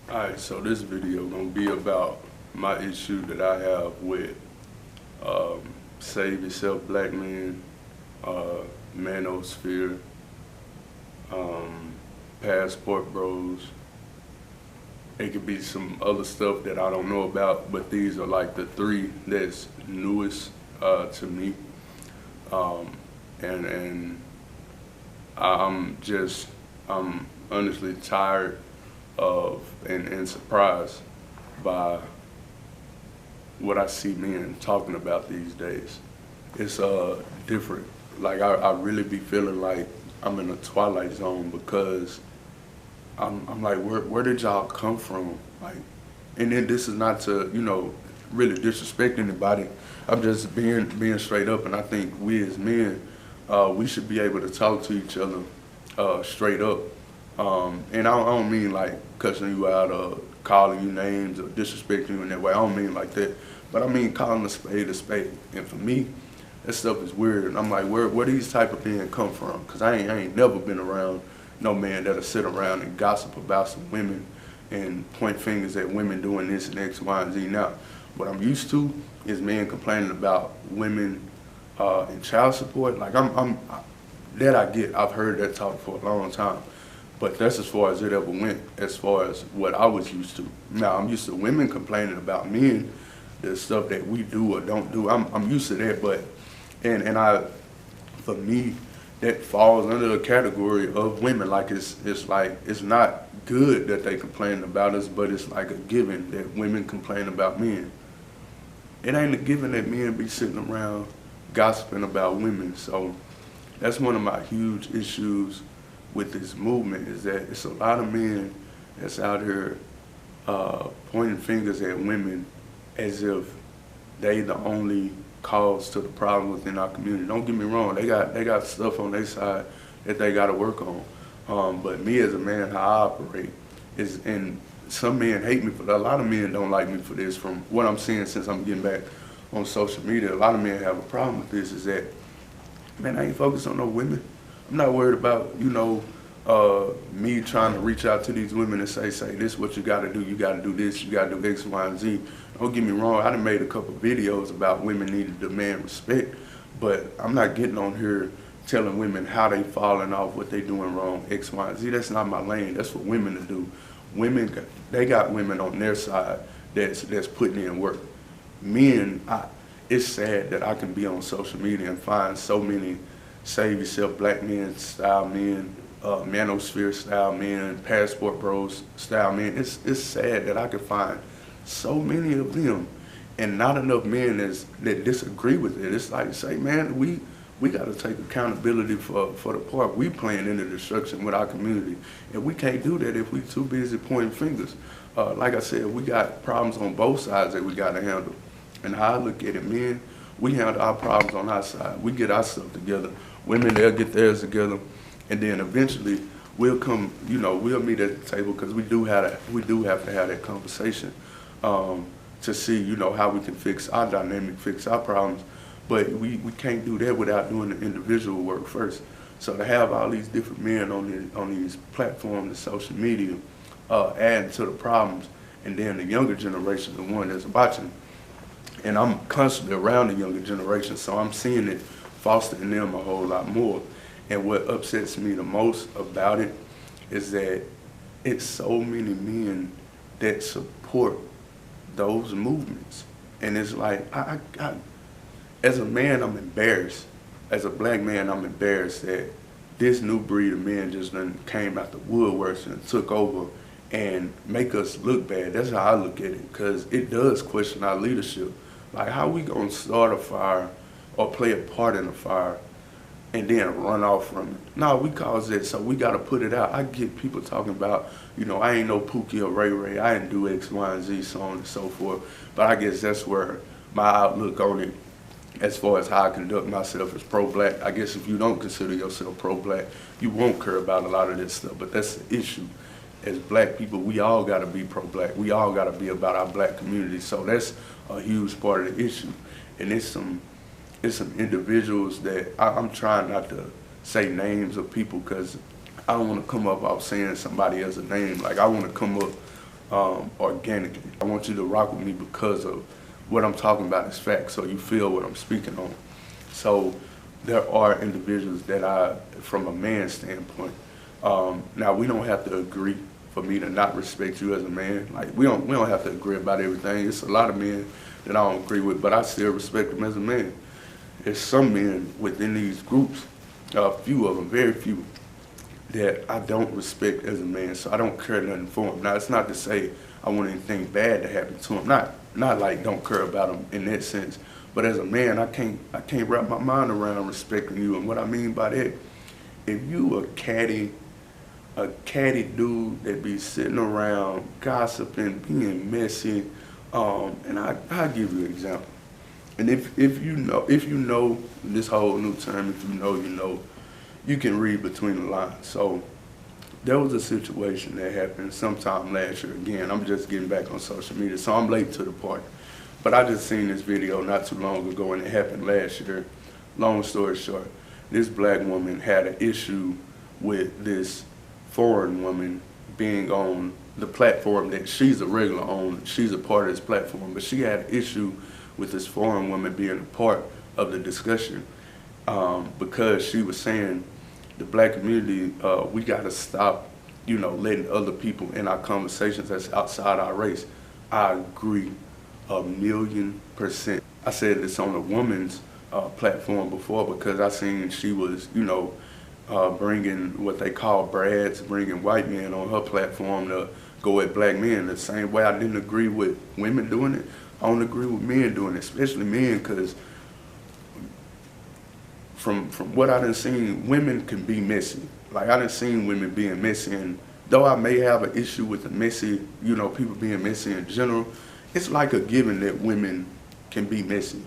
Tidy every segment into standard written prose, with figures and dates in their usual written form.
Alright, so this video gonna be about my issue that I have with um, Save Yourself Black Men, Manosphere, um, PassportBros. It could be some other stuff that I don't know about, but these are like the three that's newest to me. Um, and I'm honestly tired of and surprised by what I see men talking about these days. It's different. Like I really be feeling like I'm in a twilight zone because I'm like, where did y'all come from? Like, and then this is not to, really disrespect anybody. I'm just being straight up, and I think we as men, we should be able to talk to each other straight up. And I don't mean like cussing you out or calling you names or disrespecting you in that way. I don't mean like that. But I mean calling a spade a spade. And for me, that stuff is weird. And I'm like, where these type of men come from? Because I ain't never been around no man that'll sit around and gossip about some women and point fingers at women doing this and X, Y, and Z. Now, what I'm used to is men complaining about women and child support. Like that I get. I've heard that talk for a long time. But that's as far as it ever went, as far as what I was used to. Now, I'm used to women complaining about men, the stuff that we do or don't do. I'm used to that, but, for me, that falls under the category of women. Like, it's not good that they complain about us, but it's like a given that women complain about men. It ain't a given that men be sitting around gossiping about women. So that's one of my huge issues with this movement, is that it's a lot of men that's out here pointing fingers at women as if they the only cause to the problem within our community. Don't get me wrong, they got stuff on their side that they got to work on. But me as a man, how I operate is, and some men hate me for that. A lot of men don't like me for this. From what I'm seeing since I'm getting back on social media, a lot of men have a problem with this. Is that, man, I ain't focused on no women. I'm not worried about, me trying to reach out to these women and say, this is what you gotta do this, you gotta do X, Y, and Z. Don't get me wrong, I done made a couple videos about women needing to demand respect, but I'm not getting on here telling women how they falling off, what they doing wrong, X, Y, and Z. That's not my lane. That's for women to do. They got women on their side that's putting in work. Men, it's sad that I can be on social media and find so many Save Yourself Black Men style men, Manosphere style men, PassportBros style men. It's sad that I can find so many of them and not enough men that disagree with it. It's like, say, man, we got to take accountability for the part we playing in the destruction with our community. And we can't do that if we too busy pointing fingers. Like I said, we got problems on both sides that we got to handle. And how I look at it, men, we handle our problems on our side. We get our stuff together. Women, they'll get theirs together. And then eventually we'll come, we'll meet at the table, because we do have to have that conversation to see, how we can fix our dynamic, fix our problems. But we can't do that without doing the individual work first. So to have all these different men on these platforms and social media adding to the problems, and then the younger generation, the one that's watching, and I'm constantly around the younger generation, so I'm seeing it foster in them a whole lot more. And what upsets me the most about it is that it's so many men that support those movements. And it's like, as a man, I'm embarrassed. As a black man, I'm embarrassed that this new breed of men just done came out the woodworks and took over and make us look bad. That's how I look at it, because it does question our leadership. Like, how we gonna start a fire or play a part in a fire and then run off from it? No, we cause it, so we gotta put it out. I get people talking about, I ain't no Pookie or Ray Ray, I didn't do X, Y, and Z, so on and so forth. But I guess that's where my outlook on it, as far as how I conduct myself as pro-black. I guess if you don't consider yourself pro-black, you won't care about a lot of this stuff, but that's the issue. As black people, we all gotta be pro-black. We all gotta be about our black community, so that's a huge part of the issue. And it's some individuals that I'm trying not to say names of people, because I don't want to come up out saying somebody else's name. Like, I want to come up organically. I want you to rock with me because of what I'm talking about is fact, so you feel what I'm speaking on. So there are individuals that from a man's standpoint, now we don't have to agree for me to not respect you as a man. Like we don't have to agree about everything. It's a lot of men that I don't agree with, but I still respect them as a man. There's some men within these groups, a few of them, very few, that I don't respect as a man, so I don't care nothing for them. Now, it's not to say I want anything bad to happen to them. Not like don't care about them in that sense. But as a man, I can't wrap my mind around respecting you. And what I mean by that, if you a catty dude that be sitting around gossiping, being messy, and I'll give you an example. And if you know this whole new term, if you know, you can read between the lines. So there was a situation that happened sometime last year. Again, I'm just getting back on social media, so I'm late to the party. But I just seen this video not too long ago, and it happened last year. Long story short, this black woman had an issue with this foreign woman being on the platform that she's a regular on. She's a part of this platform, but she had an issue with this foreign woman being a part of the discussion because she was saying the black community, we got to stop, letting other people in our conversations that's outside our race. I agree 1,000,000%. I said this on a woman's platform before because I seen she was, bringing what they call brads, bringing white men on her platform to go at black men the same way I didn't agree with women doing it. I don't agree with men doing it, especially men, because from what I done seen, women can be messy. Like I done seen women being messy, and though I may have an issue with the messy, people being messy in general, it's like a given that women can be messy.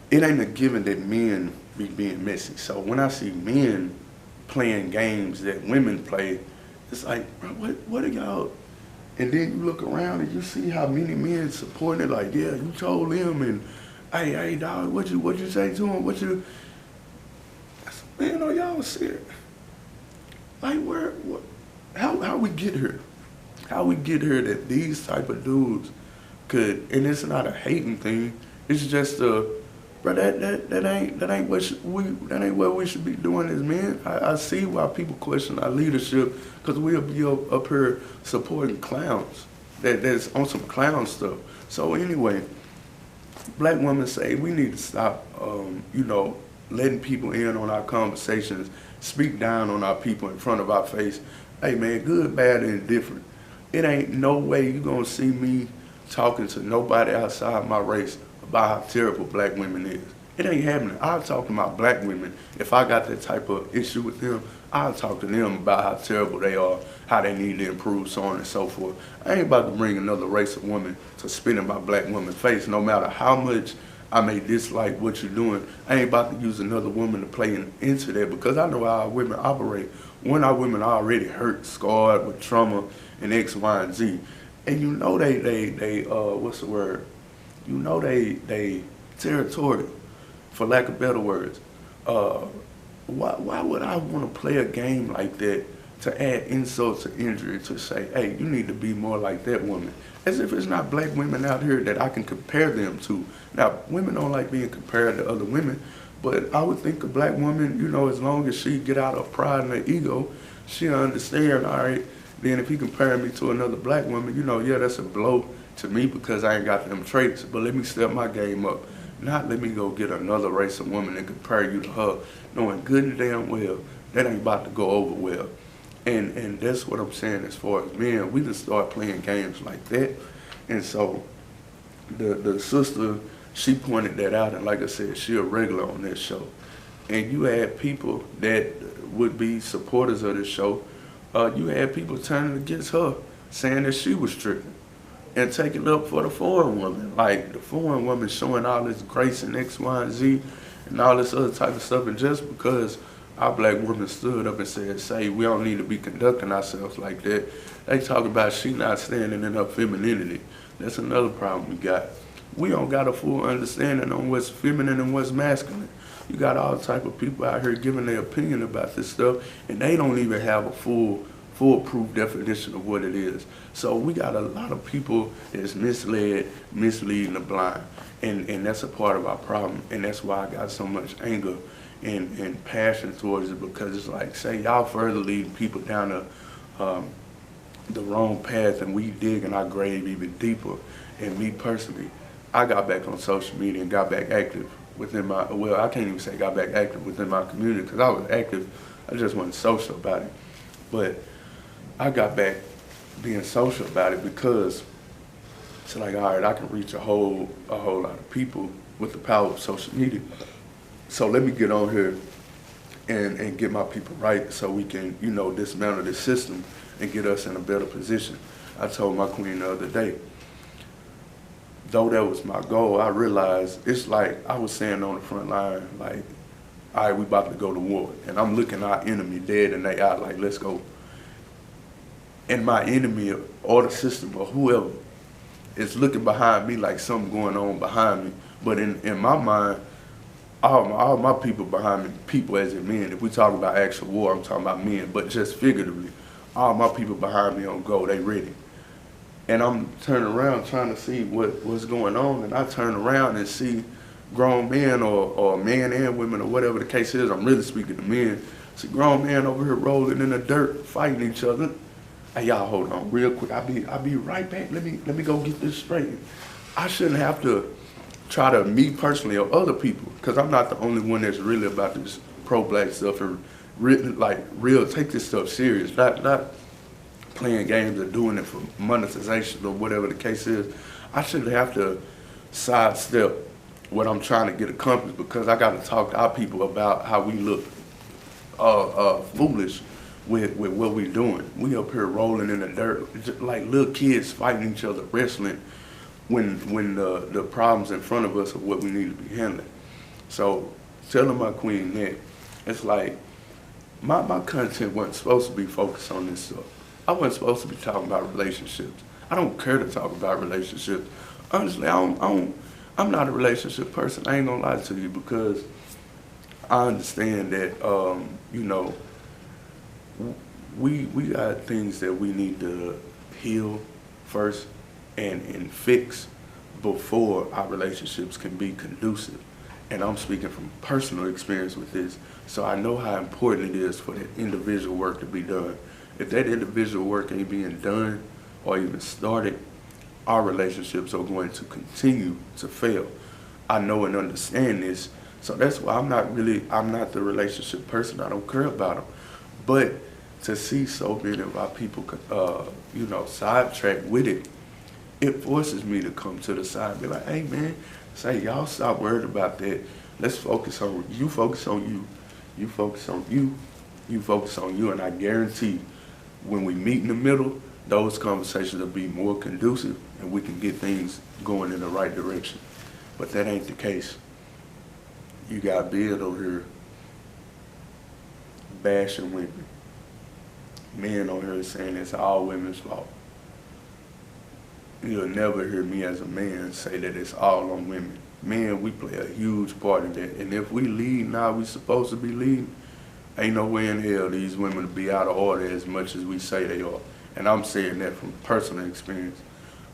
It ain't a given that men be being messy. So when I see men playing games that women play, it's like, bro, what are y'all? And then you look around and you see how many men supporting it. Like, yeah, you told him, and hey, dog, what you say to him? Man, are y'all serious? Like, how we get here? How we get here that these type of dudes could, and it's not a hating thing. It's just bro, that ain't what we should be doing as men. I see why people question our leadership, because we'll be up here supporting clowns that's on some clown stuff. So anyway, black women say we need to stop, letting people in on our conversations, speak down on our people in front of our face. Hey man, good, bad, and indifferent. It ain't no way you gonna see me talking to nobody outside my race about how terrible black women is. It ain't happening. I'll talk to my black women. If I got that type of issue with them, I'll talk to them about how terrible they are, how they need to improve, so on and so forth. I ain't about to bring another race of women to spit in my black woman's face, no matter how much I may dislike what you're doing. I ain't about to use another woman to play into that, because I know how our women operate. When our women are already hurt, scarred with trauma and X, Y, and Z. And they what's the word? They territorial, for lack of better words. Why would I want to play a game like that to add insult to injury, to say, hey, you need to be more like that woman? As if it's not black women out here that I can compare them to. Now, women don't like being compared to other women, but I would think a black woman, as long as she get out of pride and her ego, she'll understand, all right, then if he comparing me to another black woman, yeah, that's a blow to me because I ain't got them traits, but let me step my game up. Not let me go get another race of woman and compare you to her, knowing good and damn well that ain't about to go over well. And that's what I'm saying as far as men. We just start playing games like that. And so the sister, she pointed that out, and like I said, she a regular on that show. And you had people that would be supporters of this show. You had people turning against her, saying that she was tripping, and taking up for the foreign woman. Like the foreign woman showing all this grace and X, Y, and Z, and all this other type of stuff. And just because our black woman stood up and said, say, we don't need to be conducting ourselves like that, they talk about she not standing in her femininity. That's another problem we got. We don't got a full understanding on what's feminine and what's masculine. You got all type of people out here giving their opinion about this stuff, and they don't even have a full foolproof definition of what it is. So we got a lot of people that's misled, misleading the blind. And that's a part of our problem. And that's why I got so much anger and passion towards it, because it's like, say y'all further leading people down the wrong path, and we digging our grave even deeper. And me personally, I got back on social media and got back active within my, well, I can't even say got back active within my community, because I was active, I just wasn't social about it. But I got back being social about it because it's like, all right, I can reach a whole lot of people with the power of social media. So let me get on here and get my people right, so we can, you know, dismantle this system and get us in a better position. I told my queen the other day, though that was my goal, I realized it's like I was saying on the front line, like, all right, we about to go to war. And I'm looking our enemy dead in their eye, like, let's go. And my enemy or the system or whoever is looking behind me like something going on behind me. But in my mind, all my people behind me, people as in men, if we talk about actual war, I'm talking about men, but just figuratively, all my people behind me on go, they ready. And I'm turning around trying to see what's going on, and I turn around and see grown men or men and women or whatever the case is. I'm really speaking to men. See grown men over here rolling in the dirt, fighting each other. Hey, y'all hold on real quick. I'll be right back. Let me go get this straight. I shouldn't have to try to, me personally or other people, because I'm not the only one that's really about this pro-black stuff and real take this stuff serious. Not playing games or doing it for monetization or whatever the case is. I shouldn't have to sidestep what I'm trying to get accomplished, because I got to talk to our people about how we look foolish with what we're doing. We up here rolling in the dirt just like little kids fighting each other, wrestling, when the problems in front of us are what we need to be handling. So telling my queen that, it's like my content wasn't supposed to be focused on this stuff. I wasn't supposed to be talking about relationships. I don't care to talk about relationships. Honestly, I'm not a relationship person. I ain't gonna lie to you, because I understand that you know, we got things that we need to heal first and fix before our relationships can be conducive. And I'm speaking from personal experience with this, so I know how important it is for that individual work to be done. If that individual work ain't being done or even started, our relationships are going to continue to fail. I know and understand this, so that's why I'm not the relationship person. I don't care about them. But to see so many of our people, you know, sidetracked with it, it forces me to come to the side and be like, hey man, say y'all stop worried about that. Let's focus on you. Focus on you. You focus on you. You focus on you. And I guarantee, when we meet in the middle, those conversations will be more conducive and we can get things going in the right direction. But that ain't the case. You got Bill over here bashing women. Men on here saying it's all women's fault. You'll never hear me as a man say that it's all on women. Men, we play a huge part in that. And if we lead now we supposed to be leading, ain't no way in hell these women will be out of order as much as we say they are. And I'm saying that from personal experience.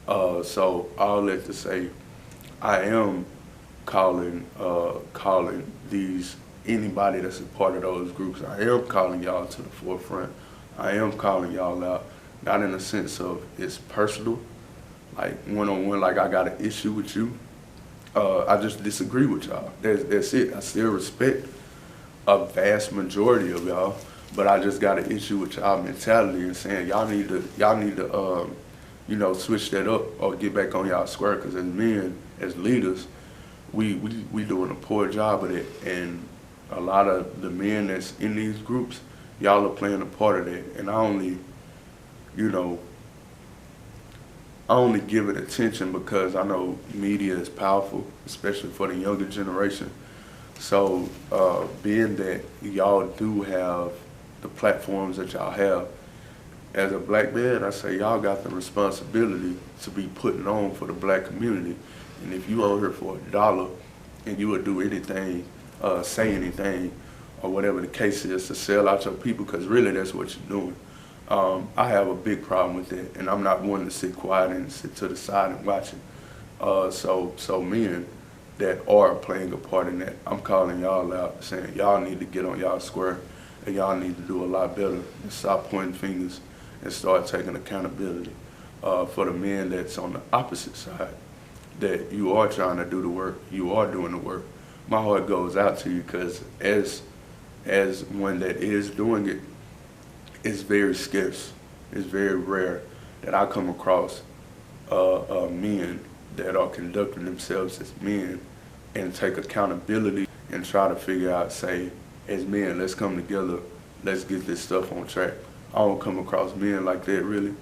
So all that to say, I am calling anybody that's a part of those groups, I am calling y'all to the forefront. I am calling y'all out, not in the sense of it's personal, like one-on-one, like I got an issue with you. I just disagree with y'all. That's it. I still respect a vast majority of y'all, but I just got an issue with y'all mentality and saying y'all need to you know, switch that up or get back on y'all square, because as men, as leaders, we doing a poor job of it. And a lot of the men that's in these groups, y'all are playing a part of that. And I only give it attention because I know media is powerful, especially for the younger generation. So being that y'all do have the platforms that y'all have, as a black man, I say y'all got the responsibility to be putting on for the black community. And if you out here for $1 and you would do anything, say anything, or whatever the case is to sell out your people, because really that's what you're doing. I have a big problem with that, and I'm not one to sit quiet and sit to the side and watch it. So men that are playing a part in that, I'm calling y'all out, saying y'all need to get on y'all square, and y'all need to do a lot better and stop pointing fingers and start taking accountability. For the men that's on the opposite side, that you are trying to do the work, you are doing the work. My heart goes out to you, because as one that is doing it, it's very scarce. It's very rare that I come across men that are conducting themselves as men and take accountability and try to figure out, say, as men, let's come together, let's get this stuff on track. I don't come across men like that, really.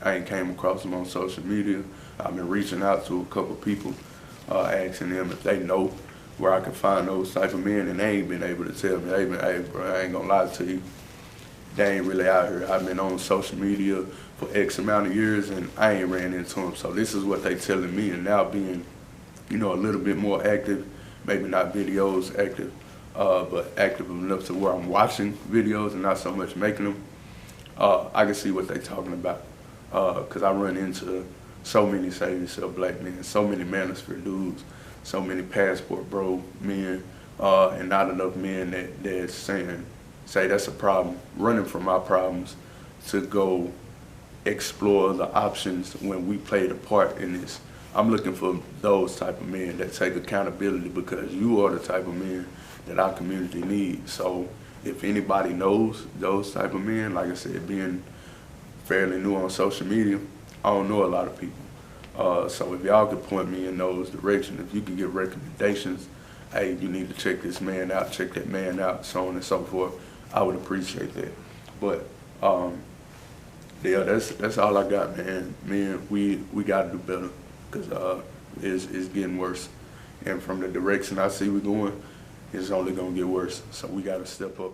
I ain't came across them on social media. I've been reaching out to a couple people, asking them if they know where I can find those type of men, and they ain't been able to tell me. They been, hey, bro, I ain't gonna lie to you, they ain't really out here. I've been on social media for X amount of years, and I ain't ran into them. So this is what they telling me, and now being, a little bit more active, maybe not videos active, but active enough to where I'm watching videos and not so much making them. I can see what they talking about, because I run into so many Save Yourself Black men, so many Manosphere dudes, so many PassportBros men, and not enough men that say that's a problem, running from my problems to go explore the options when we played a part in this. I'm looking for those type of men that take accountability, because you are the type of men that our community needs. So if anybody knows those type of men, like I said, being fairly new on social media, I don't know a lot of people. So if y'all could point me in those directions, if you can give recommendations, hey, you need to check this man out, check that man out, so on and so forth, I would appreciate that. But yeah, that's all I got, man. Man, we got to do better, because it's getting worse. And from the direction I see we going, it's only going to get worse. So we got to step up.